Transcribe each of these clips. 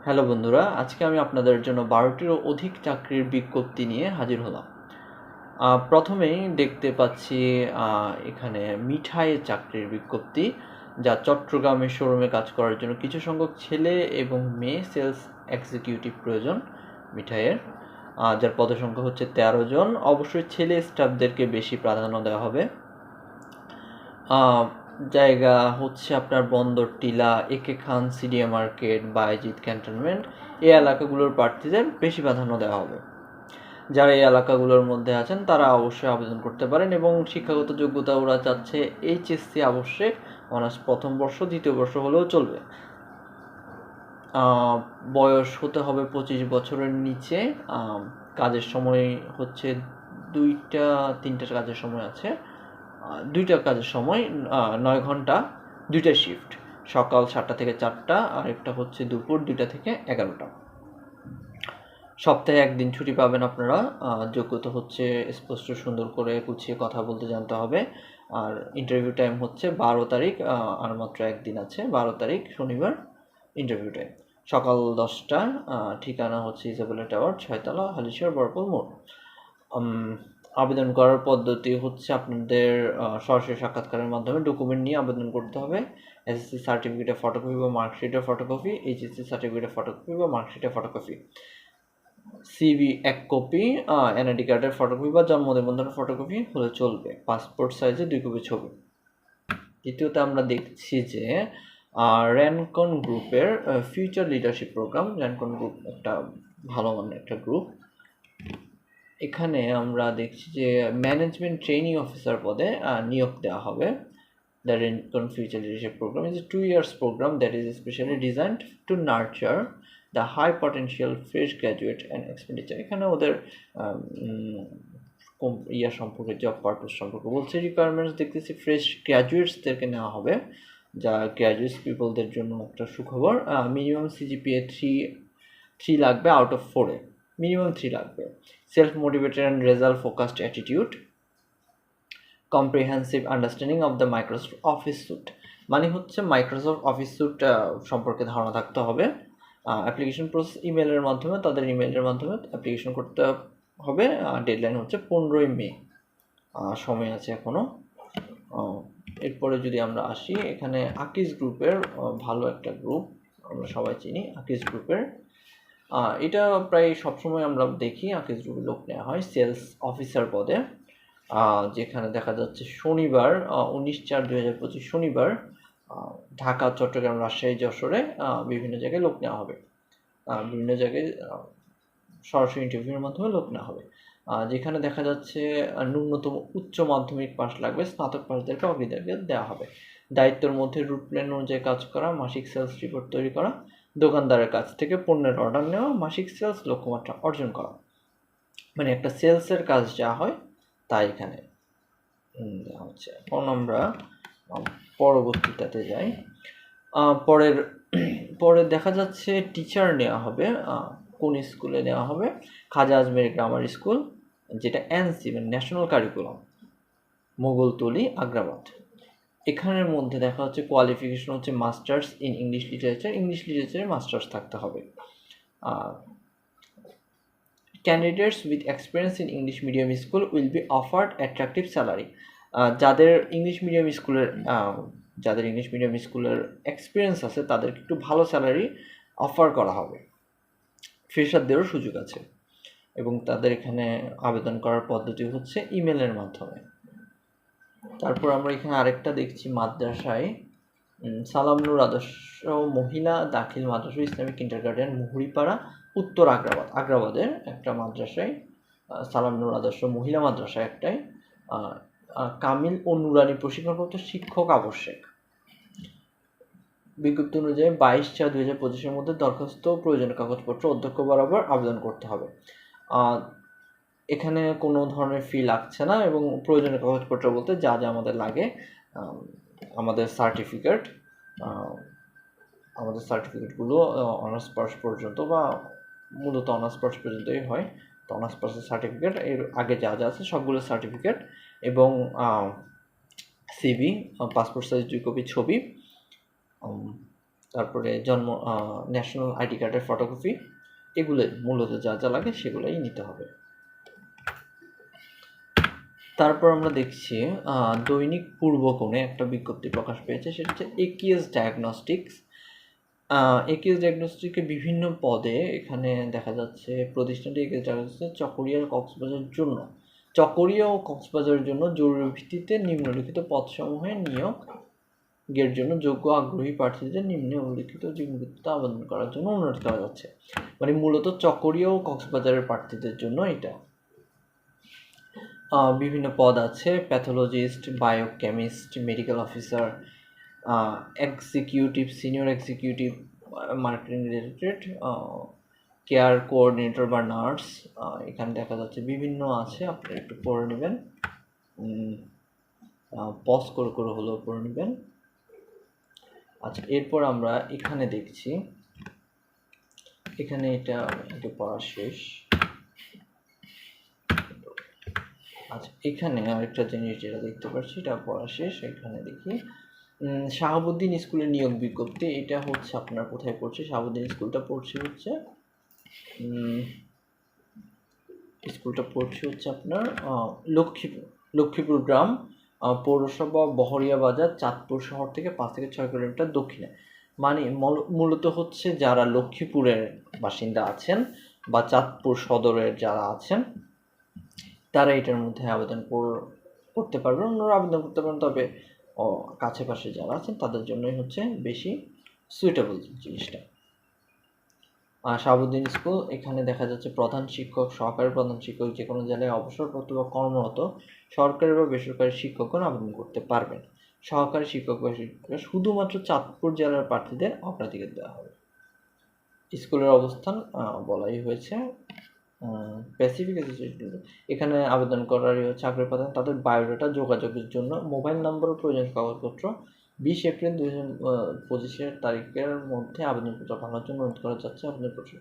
Hello বন্ধুরা, আজকে আমি আপনাদের জন্য 12টিরও অধিক চাকরির বিজ্ঞপ্তি নিয়ে হাজির হলাম। প্রথমেই দেখতে পাচ্ছি এখানে মিঠাইয়ের চাকরির বিজ্ঞপ্তি, যা চট্টগ্রামের শোরুমে কাজ করার জন্য কিছু সংখ্যক ছেলে এবং মেয়ে সেলস এক্সিকিউটিভ প্রয়োজন মিঠাইয়ের, যার পদসংখ্যা হচ্ছে 13 জন। অবশ্যই ছেলে স্টাফদেরকে বেশি প্রাধান্য দেওয়া হবে। জায়গা হচ্ছে আপনার বন্দর টিলা, একে খান, সিডিএ মার্কেট, বায়েজিদ ক্যান্টনমেন্ট, এই এলাকাগুলোর প্রার্থীদের বেশি প্রাধান্য দেওয়া হবে। যারা এই এলাকাগুলোর মধ্যে আছেন তারা অবশ্যই আবেদন করতে পারেন এবং শিক্ষাগত যোগ্যতা ওরা চাচ্ছে এইচএসসি আবশ্যক, অনার্স প্রথম বর্ষ, দ্বিতীয় বর্ষ হলেও চলবে। বয়স হতে হবে 25 বছরের নিচে। কাজের সময় হচ্ছে 2-3টা কাজের সময় আছে। 2টা কাজের সময় 9 ঘন্টা, 2টা শিফট, সকাল 7টা থেকে 4টা, আর একটা হচ্ছে দুপুর 2টা থেকে 11টা। সপ্তাহে একদিন ছুটি পাবেন আপনারা। যোগ্যতা হচ্ছে স্পষ্ট সুন্দর করে গুছিয়ে কথা বলতে জানতে হবে। আর ইন্টারভিউ টাইম হচ্ছে 12 তারিখ, আর মাত্র একদিন আছে, 12 তারিখ শনিবার ইন্টারভিউ টাইম, সকাল 10টা। ঠিকানা হচ্ছে ইজাবেলা টাওয়ার, 6তলা, হালিশহর, বরকল মোড়। আবেদন করার পদ্ধতি হচ্ছে আপনাদের সরাসরি সাক্ষাৎকারের মাধ্যমে ডকুমেন্ট নিয়ে আবেদন করতে হবে। এসএসসি সার্টিফিকেটের ফটোকপি বা মার্কশিটের ফটোকপি, এইচএসসি সার্টিফিকেটের ফটোকপি বা মার্কশিটের ফটোকপি, সিভি 1 কপি, এনআইডি কার্ডের ফটোকপি বা জন্ম নিবন্ধনের ফটোকপি হলে চলবে, পাসপোর্ট সাইজে 2 কপি ছবি। দ্বিতীয়ত আমরা দেখছি যে র্যানকন গ্রুপের future leadership program. Rancon group একটা ভালো মানের একটা গ্রুপ। এখানে আমরা দেখছি যে ম্যানেজমেন্ট ট্রেনিং অফিসার পদে নিয়োগ দেওয়া হবে। The Rincon Future Leadership Program is a 2 years program that is specially designed to nurture the high potential fresh graduate and expenditure. এখানে ওদের সম্পর্কে, জব পারপাস সম্পর্কে বলছে। রিকোয়ারমেন্টস দেখতেছি ফ্রেশ গ্র্যাজুয়েটসদেরকে নেওয়া হবে, যা গ্র্যাজুয়েটস পিপলদের জন্য একটা সুখবর। মিনিমাম সিজিপিএ 3 লাগবে আউট অফ 4-এ, মিনিমাম 3 লাগবে। Self motivated and result focused attitude, comprehensive understanding of the Microsoft Office suite, মানে হচ্ছে মাইক্রোসফট অফিস স্যুট সম্পর্কে ধারণা থাকতে হবে। অ্যাপ্লিকেশন প্রসেস ইমেলের মাধ্যমে, তাদের ইমেলের মাধ্যমে অ্যাপ্লিকেশন করতে হবে। ডেডলাইন হচ্ছে 15ই মে, সময় আছে এখনও। এরপরে যদি আমরা আসি, এখানে আকিজ গ্রুপের ভালো একটা গ্রুপ, আমরা সবাই চিনি আকিজ গ্রুপের। এটা প্রায় সবসময় আমরা দেখি আকিজ গ্রুপের লোক নেওয়া হয় সেলস অফিসার পদে, যেখানে দেখা যাচ্ছে শনিবার 19/4/2025 শনিবার ঢাকা, চট্টগ্রাম, রাজশাহী, যশোরে বিভিন্ন জায়গায় লোক নেওয়া হবে। বিভিন্ন জায়গায় সরাসরি ইন্টারভিউর মাধ্যমে লোক নেওয়া হবে। যেখানে দেখা যাচ্ছে ন্যূনতম উচ্চ মাধ্যমিক পাস লাগবে, স্নাতক পাসদেরকে অগ্রাধিকার দেওয়া হবে। দায়িত্বের মধ্যে রুট প্ল্যান অনুযায়ী কাজ করা, মাসিক সেলস রিপোর্ট তৈরি করা, দোকানদারের কাছ থেকে পণ্যের অর্ডার নেওয়া, মাসিক সেলস লক্ষ্যমাত্রা অর্জন করা, মানে একটা সেলসের কাজ যা হয় তাই এখানে দেওয়া হচ্ছে। এখন আমরা পরবর্তীটাতে যাই। পরে দেখা যাচ্ছে টিচার নেওয়া হবে। কোন স্কুলে নেওয়া হবে? খাজা আজমের গ্রামার স্কুল, যেটা এনসি মানে ন্যাশনাল কারিকুলাম, মোগলতলি, আগ্রাবাদ। এখানের মধ্যে দেখা হচ্ছে কোয়ালিফিকেশন হচ্ছে masters in English literature, English লিটারেচারে মাস্টার্স থাকতে হবে। Candidates with experience in English medium school will be offered attractive salary. যাদের ইংলিশ মিডিয়াম স্কুলের এক্সপিরিয়েন্স আছে তাদেরকে একটু ভালো স্যালারি অফার করা হবে, ফ্রেশারদেরও সুযোগ আছে। এবং তাদের এখানে আবেদন করার পদ্ধতি হচ্ছে ইমেলের মাধ্যমে। তারপর আমরা এখানে আরেকটা দেখছি মাদ্রাসায়, সালাম নূর আদর্শ মহিলা দাখিল মাদ্রাসা ইসলামিক কিন্ডারগার্টেন, মুহুরীপাড়া, উত্তর আগ্রাবাদের একটা মাদ্রাসায়, সালাম নূর আদর্শ মহিলা মাদ্রাসায় একটাই কামিল ও নুরানি প্রশিক্ষণপ্রাপ্ত শিক্ষক আবশ্যক। বিজ্ঞপ্তি অনুযায়ী 22/4/2025 মধ্যে দরখাস্ত প্রয়োজনীয় কাগজপত্র অধ্যক্ষ বরাবর আবেদন করতে হবে। এখানে কোনো ধরনের ফি লাগছে না, এবং প্রয়োজনীয় কাগজপত্র বলতে যা যা আমাদের লাগে, আমাদের সার্টিফিকেটগুলো অনার্স পাস পর্যন্ত, বা মূলত অনার্স পাস পর্যন্তই হয়, তো অনার্স পাসের সার্টিফিকেট, এর আগে যা যা আছে সবগুলো সার্টিফিকেট, এবং সিভি, পাসপোর্ট সাইজ 2 কপি ছবি, তারপরে ন্যাশনাল আইডি কার্ডের ফটোকপি, এগুলোই মূলত যা যা লাগে সেগুলোই নিতে হবে। তারপর আমরা দেখছি দৈনিক পূর্বকোণে একটা বিজ্ঞপ্তি প্রকাশ পেয়েছে, সেটা হচ্ছে একিএস ডায়াগনস্টিক্স। একিএস ডায়াগনস্টিকে বিভিন্ন পদে এখানে দেখা যাচ্ছে প্রতিষ্ঠানটি একিএস ডায়াগনস্টিক্স চকরিয়া ও কক্সবাজারের জন্য জরুরি ভিত্তিতে নিম্নলিখিত পদসমূহে নিয়োগের জন্য যোগ্য আগ্রহী প্রার্থীদের নিম্নে উল্লিখিত যোগ্যতা আবেদন করার জন্য অনুরোধ করা যাচ্ছে। মানে মূলত চকরিয়া ও কক্সবাজারের প্রার্থীদের জন্য এটা। বিভিন্ন পদ আছে: pathologist, biochemist, medical officer, executive, senior executive marketing related, care coordinator বা নার্স। এখানে দেখা যাচ্ছে বিভিন্ন আছে, আপনারা একটু পড়ে নেবেন, পজ করে করে হলেও পড়ে নেবেন। আচ্ছা, এরপর আমরা এখানে দেখছি, এখানে এটা একটু পড়া শেষ। আচ্ছা, এখানে আরেকটা জিনিস যেটা দেখতে পাচ্ছি, এটা পড়া শেষ। এখানে দেখি শাহাবুদ্দিন স্কুলের নিয়োগ বিজ্ঞপ্তি। এটা হচ্ছে আপনার কোথায় পড়ছে? শাহাবুদ্দিন স্কুলটা পড়ছে হচ্ছে আপনার লক্ষ্মীপুর গ্রাম, পৌরসভা বহরিয়া বাজার, চাঁদপুর শহর থেকে 5 থেকে 6 কিলোমিটার দক্ষিণে। মানে মূলত হচ্ছে যারা লক্ষ্মীপুরের বাসিন্দা আছেন বা চাঁদপুর সদরের যারা আছেন তারা এটার মধ্যে আবেদন করতে পারবেন। অন্যরা আবেদন করতে পারেন, তবে কাছে পাশে যারা আছেন তাদের জন্যই হচ্ছে বেশি সুইটেবল জিনিসটা। শাহাবুদ্দিন স্কুল, এখানে দেখা যাচ্ছে প্রধান শিক্ষক, সহকারী প্রধান শিক্ষক, যে কোনো জেলায় অবসরপ্রাপ্ত বা কর্মরত সরকারি বা বেসরকারি শিক্ষকগণ আবেদন করতে পারবেন। সহকারী শিক্ষক বা শিক্ষিকা শুধুমাত্র চাঁদপুর জেলার প্রার্থীদের অগ্রাধিকার দেওয়া হবে। স্কুলের অবস্থান বলাই হয়েছে। স্পেসিফিক এখানে আবেদন করার চাকরি পাবেন তাদের বায়োডাটা, যোগাযোগের জন্য মোবাইল নম্বর ও প্রয়োজনীয় কাগজপত্র 20 এপ্রিল 2025 তারিখের মধ্যে আবেদনপত্র পাঠানোর জন্য অনুরোধ করা যাচ্ছে। আবেদনপত্র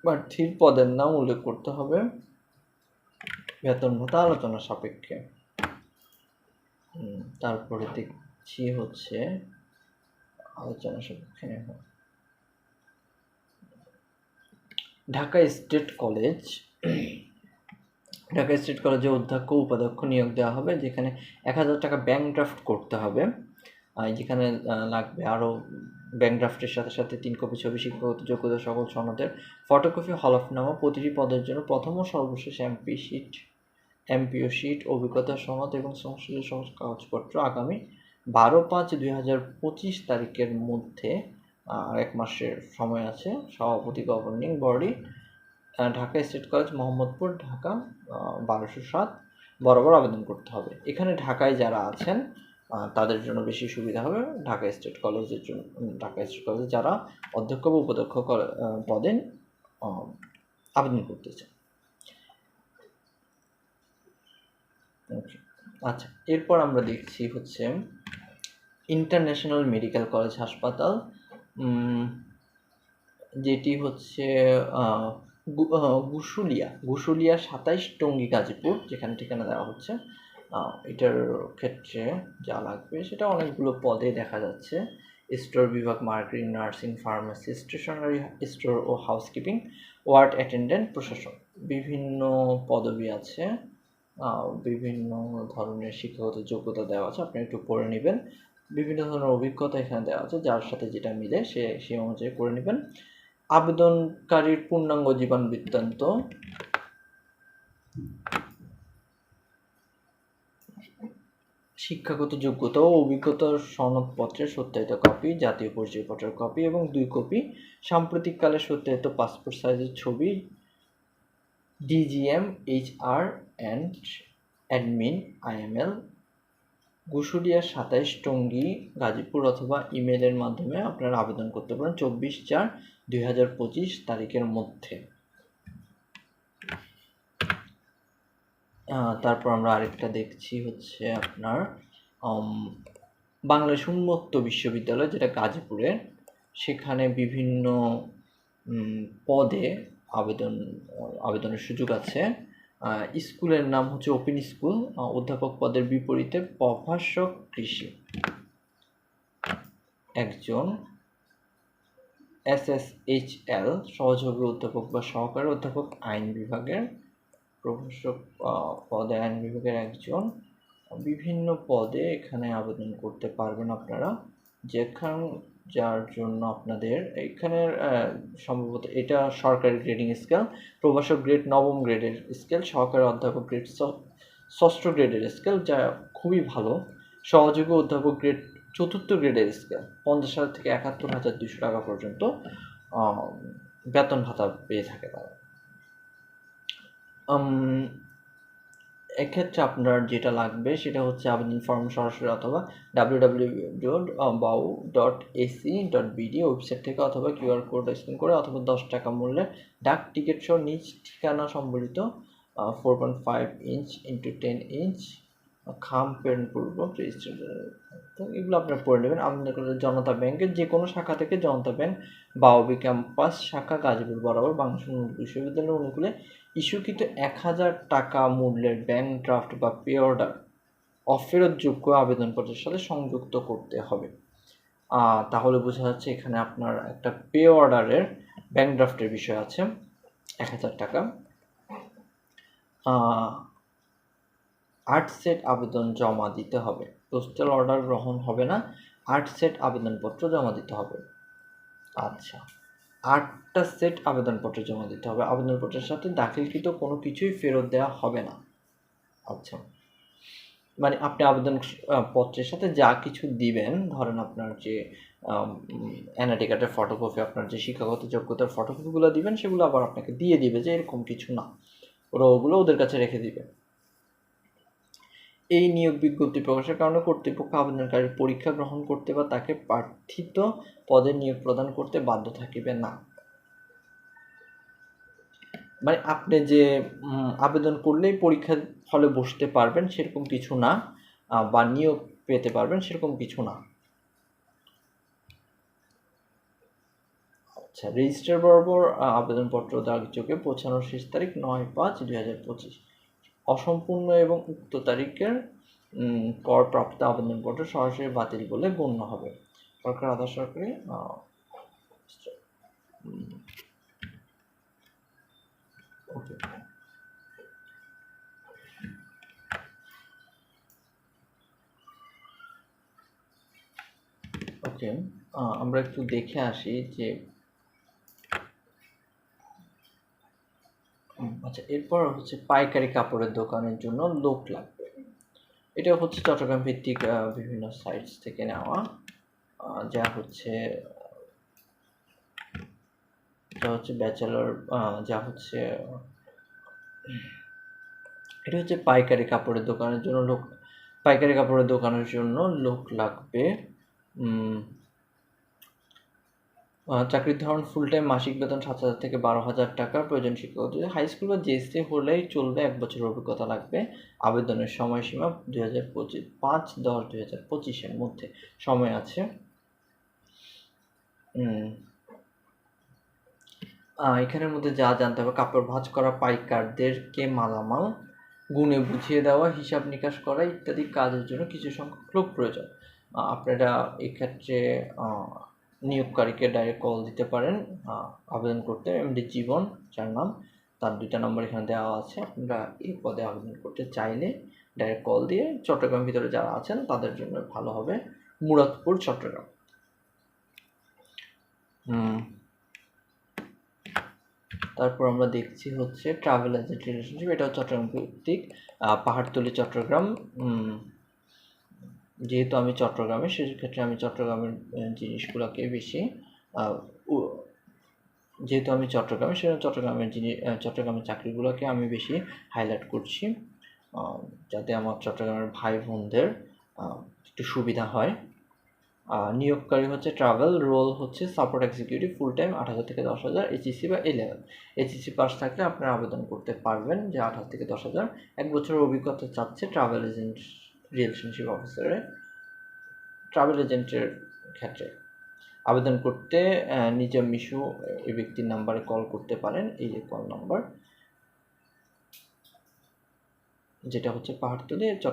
প্রার্থীর পদের নাম উল্লেখ করতে হবে, বেতন ভাতা আলোচনা সাপেক্ষে। তারপরে দেখছি হচ্ছে আলোচনা সাপেক্ষে ঢাকা স্টেট কলেজে অধ্যক্ষ উপাধ্যক্ষ নিয়োগ দেওয়া হবে, যেখানে 1000 টাকা ব্যাংক ড্রাফট করতে হবে। যেখানে লাগবে আরও ব্যাংক ড্রাফটের সাথে সাথে 3 কপি ছবি, শিক্ষাগত যোগ্যতা সকল সনদের ফটোকপি, হলফনামা, প্রতিটি পদের জন্য প্রথম ও সর্বশেষ এমপিও শিট, অভিজ্ঞতা সনদ এবং সংশ্লিষ্ট সমস্ত কাগজপত্র আগামী 12/5/2025 তারিখের মধ্যে, আর 1 মাসের সময় আছে। সভাপতি governing body Dhaka state college, Mohammadpur, Dhaka 1207 বরাবর আবেদন করতে হবে। এখানে ঢাকায় যারা আছেন তাদের জন্য বেশি সুবিধা হবে। ঢাকা স্টেট কলেজে যারা অধ্যক্ষ বা উপাধ্যক্ষ পদে আবেদন করতেছে। আচ্ছা, এরপর আমরা দেখছি হচ্ছে ইন্টারন্যাশনাল মেডিকেল কলেজ হাসপাতাল, যেটি হচ্ছে গুশুলিয়া 27 টঙ্গী গাজীপুর, যেখানে ঠিকানা দেওয়া হচ্ছে। এটার ক্ষেত্রে যা লাগবে সেটা অনেকগুলো পদে দেখা যাচ্ছে: স্টোর বিভাগ, marketing, nursing, pharmacy, stationery store ও হাউসকিপিং, ওয়ার্ড অ্যাটেন্ডেন্ট, প্রশাসক। বিভিন্ন পদবি আছে, বিভিন্ন ধরনের শিক্ষাগত যোগ্যতা দেওয়া আছে, আপনি একটু পড়ে নেবেন। বিভিন্ন ধরনের অভিজ্ঞতা এখানে দেওয়া আছে, যার সাথে যেটা মিলে সেই অনুযায়ী করে নেবেন। আবেদনকারীর পূর্ণাঙ্গ জীবন বৃত্তান্ত, শিক্ষাগত যোগ্যতা ও অভিজ্ঞতার সনদপত্রের সত্যায়িত কপি, জাতীয় পরিচয়পত্রের কপি এবং 2 কপি সাম্প্রতিককালে সত্যায়িত পাসপোর্ট সাইজের ছবি, DGM, HR and admin, IML, গুশুলিয়া 27 Tongi Gazipur, অথবা ইমেলের মাধ্যমে আপনারা আবেদন করতে পারেন 24/4/2025 তারিখের মধ্যে। তারপর আমরা আরেকটা দেখছি হচ্ছে আপনার বাংলাদেশ উন্মুক্ত বিশ্ববিদ্যালয়, যেটা গাজীপুরে, সেখানে বিভিন্ন পদে আবেদনের সুযোগ আছে। স্কুলের নাম হচ্ছে ওপেন স্কুল, অধ্যাপক পদের বিপরীতে প্রভাষক কৃষি। একজন SSHL সহযোগী অধ্যাপক বা সহকারী অধ্যাপক আইন বিভাগের প্রভাষক পদে আইন বিভাগের একজন বিভিন্ন পদে এখানে আবেদন করতে পারবেন আপনারা, যার জন্য আপনাদের এখানের সম্ভবত এটা সরকারি গ্রেডিং স্কেল, প্রভাষক গ্রেড 9ম গ্রেডের স্কেল, সহকারী অধ্যাপক গ্রেড 6ষ্ঠ গ্রেডের স্কেল, যা খুবই ভালো। সহযোগী অধ্যাপক গ্রেড 4র্থ গ্রেডের স্কেল 50,000 থেকে 71,200 টাকা পর্যন্ত বেতন ভাতা পেয়ে থাকে তারা। এক্ষেত্রে আপনার যেটা লাগবে সেটা হচ্ছে আবেদন ফর্ম সরাসরি অথবা www.bau.ac.bd ওয়েবসাইট থেকে অথবা QR কোড স্ক্যান করে অথবা 10 টাকা মূল্যের ডাক টিকিট সহ নিজ ঠিকানা সম্বলিত 4.5 ইঞ্চ ইন্টু 10 ইঞ্চ খাম প্রেরণপূর্বক রেজিস্টার্ড, এগুলো আপনারা পড়ে নেবেন। আবেদন করলে জনতা ব্যাংকের যে কোনো শাখা থেকে জনতা ব্যাংক বাউবি ক্যাম্পাস শাখা গাজীপুর বরাবর বাংলাদেশ বিশ্ববিদ্যালয়ের অনুকূলে ইস্যুকৃত 1,000 টাকা মূল্যের ব্যাংক ড্রাফট বা পে অর্ডার অফেরতযোগ্য আবেদনপত্রের সাথে সংযুক্ত করতে হবে। তাহলে বোঝা যাচ্ছে এখানে আপনার একটা পে অর্ডারের ব্যাংক ড্রাফটের বিষয় আছে 1,000 টাকা। 8 সেট আবেদন জমা দিতে হবে। পোস্টাল অর্ডার গ্রহণ হবে না, 8 সেট আবেদনপত্র জমা দিতে হবে। আচ্ছা, 8টা সেট আবেদনপত্র জমা দিতে হবে। আবেদনপত্রের সাথে দাখিলকৃত কোনো কিছুই ফেরত দেওয়া হবে না। আচ্ছা, মানে আপনি আবেদন পত্রের সাথে যা কিছু দিবেন, ধরেন আপনার যে এনআইডি কার্ডের ফটোকপি, আপনার যে শিক্ষাগত যোগ্যতার ফটোকপিগুলো দিবেন, সেগুলো আবার আপনাকে দিয়ে দিবে, যে এরকম কিছু না, ওরা ওগুলো ওদের কাছে রেখে দিবে। এই নিয়োগ বিজ্ঞপ্তি প্রকাশের কারণে কর্তৃপক্ষ আবেদনকারীর পরীক্ষা গ্রহণ করতে বা তাকে প্রার্থিত পদে নিয়োগ প্রদান করতে বাধ্য থাকিবে না। মানে আপনি যে আবেদন করলেই পরীক্ষার হলে বসতে পারবেন সেরকম কিছু না, বা নিয়োগ পেতে পারবেন সেরকম কিছু না। আচ্ছা, রেজিস্ট্রার বরাবর আবেদনপত্র দাখিলযোগ্য পৌঁছানোর শেষ তারিখ 9/5/2025। অসম্পূর্ণ এবং উক্ত তারিখের পর প্রাপ্ত আবেদনপত্র সরাসরি বাতিল বলে গণ্য হবে। সরকার আধা সরকারি ওকে ওকে আমরা একটু দেখে আসি যে আচ্ছা, এরপর হচ্ছে পাইকারি কাপড়ের দোকানের জন্য লোক লাগবে। এটা হচ্ছে চট্টগ্রাম ভিত্তিক বিভিন্ন সাইটস থেকে নেওয়া, যা হচ্ছে ব্যাচেলর, যা হচ্ছে এটা হচ্ছে পাইকারি কাপড়ের দোকানের জন্য লোক, পাইকারি কাপড়ের দোকানের জন্য লোক লাগবে। চাকরির ধরন ফুল টাইম, মাসিক বেতন 7,000 থেকে 12,000 টাকা। প্রয়োজন শিক্ষক হাই স্কুল বা জিএসসি হলেই চলবে, 1 বছরের অভিজ্ঞতা লাগবে। আবেদনের সময়সীমা 5/10/2025-এর মধ্যে সময় আছে। এখানের মধ্যে যা জানতে হবে: কাপড় ভাঁজ করা, পাইকারদেরকে মালামাল গুণে বুঝিয়ে দেওয়া, হিসাব নিকাশ করা ইত্যাদি কাজের জন্য কিছু সংখ্যক লোক প্রয়োজন। আপনারা এক্ষেত্রে নিয়োগকারীকে ডাইরেক্ট কল দিতে পারেন আবেদন করতে। এমডি জীবন, যার নাম, তার 2টা নম্বর এখানে দেওয়া আছে। আপনারা এই পদে আবেদন করতে চাইলে ডাইরেক্ট কল দিয়ে, চট্টগ্রাম ভিতরে যারা আছেন তাদের জন্য ভালো হবে, মুরাদপুর, চট্টগ্রাম। তারপর আমরা দেখছি হচ্ছে ট্রাভেল এজেন্ট রিলেশনশিপ। এটা চট্টগ্রাম ভিত্তিক, পাহাড়তলী, চট্টগ্রাম। যেহেতু আমি চট্টগ্রামে, সেক্ষেত্রে আমি চট্টগ্রামের জিনিসগুলোকে বেশি, যেহেতু আমি চট্টগ্রামে, সেজন্য চট্টগ্রামের চাকরিগুলোকে আমি বেশি হাইলাইট করছি, যাতে আমার চট্টগ্রামের ভাই বোনদের একটু সুবিধা হয়। নিয়োগকারী হচ্ছে ট্রাভেল, রোল হচ্ছে সাপোর্ট এক্সিকিউটিভ, ফুল টাইম, 8,000 থেকে 10,000, এইচএসসি বা A-level। এইচএসসি পাস থাকলে আপনারা আবেদন করতে পারবেন, যে 8,000 থেকে 10,000। 1 বছরের অভিজ্ঞতা চাচ্ছে ট্রাভেল এজেন্ট রিলেশনশিপ অফিসারে, ট্রাভেল এজেন্টের ক্ষেত্রে। আবেদন করতে নিজের মিশু এই ব্যক্তির নাম্বারে কল করতে পারেন, এই যে কল নাম্বার, যেটা হচ্ছে পাহাড়তলী, চট্টগ্রাম।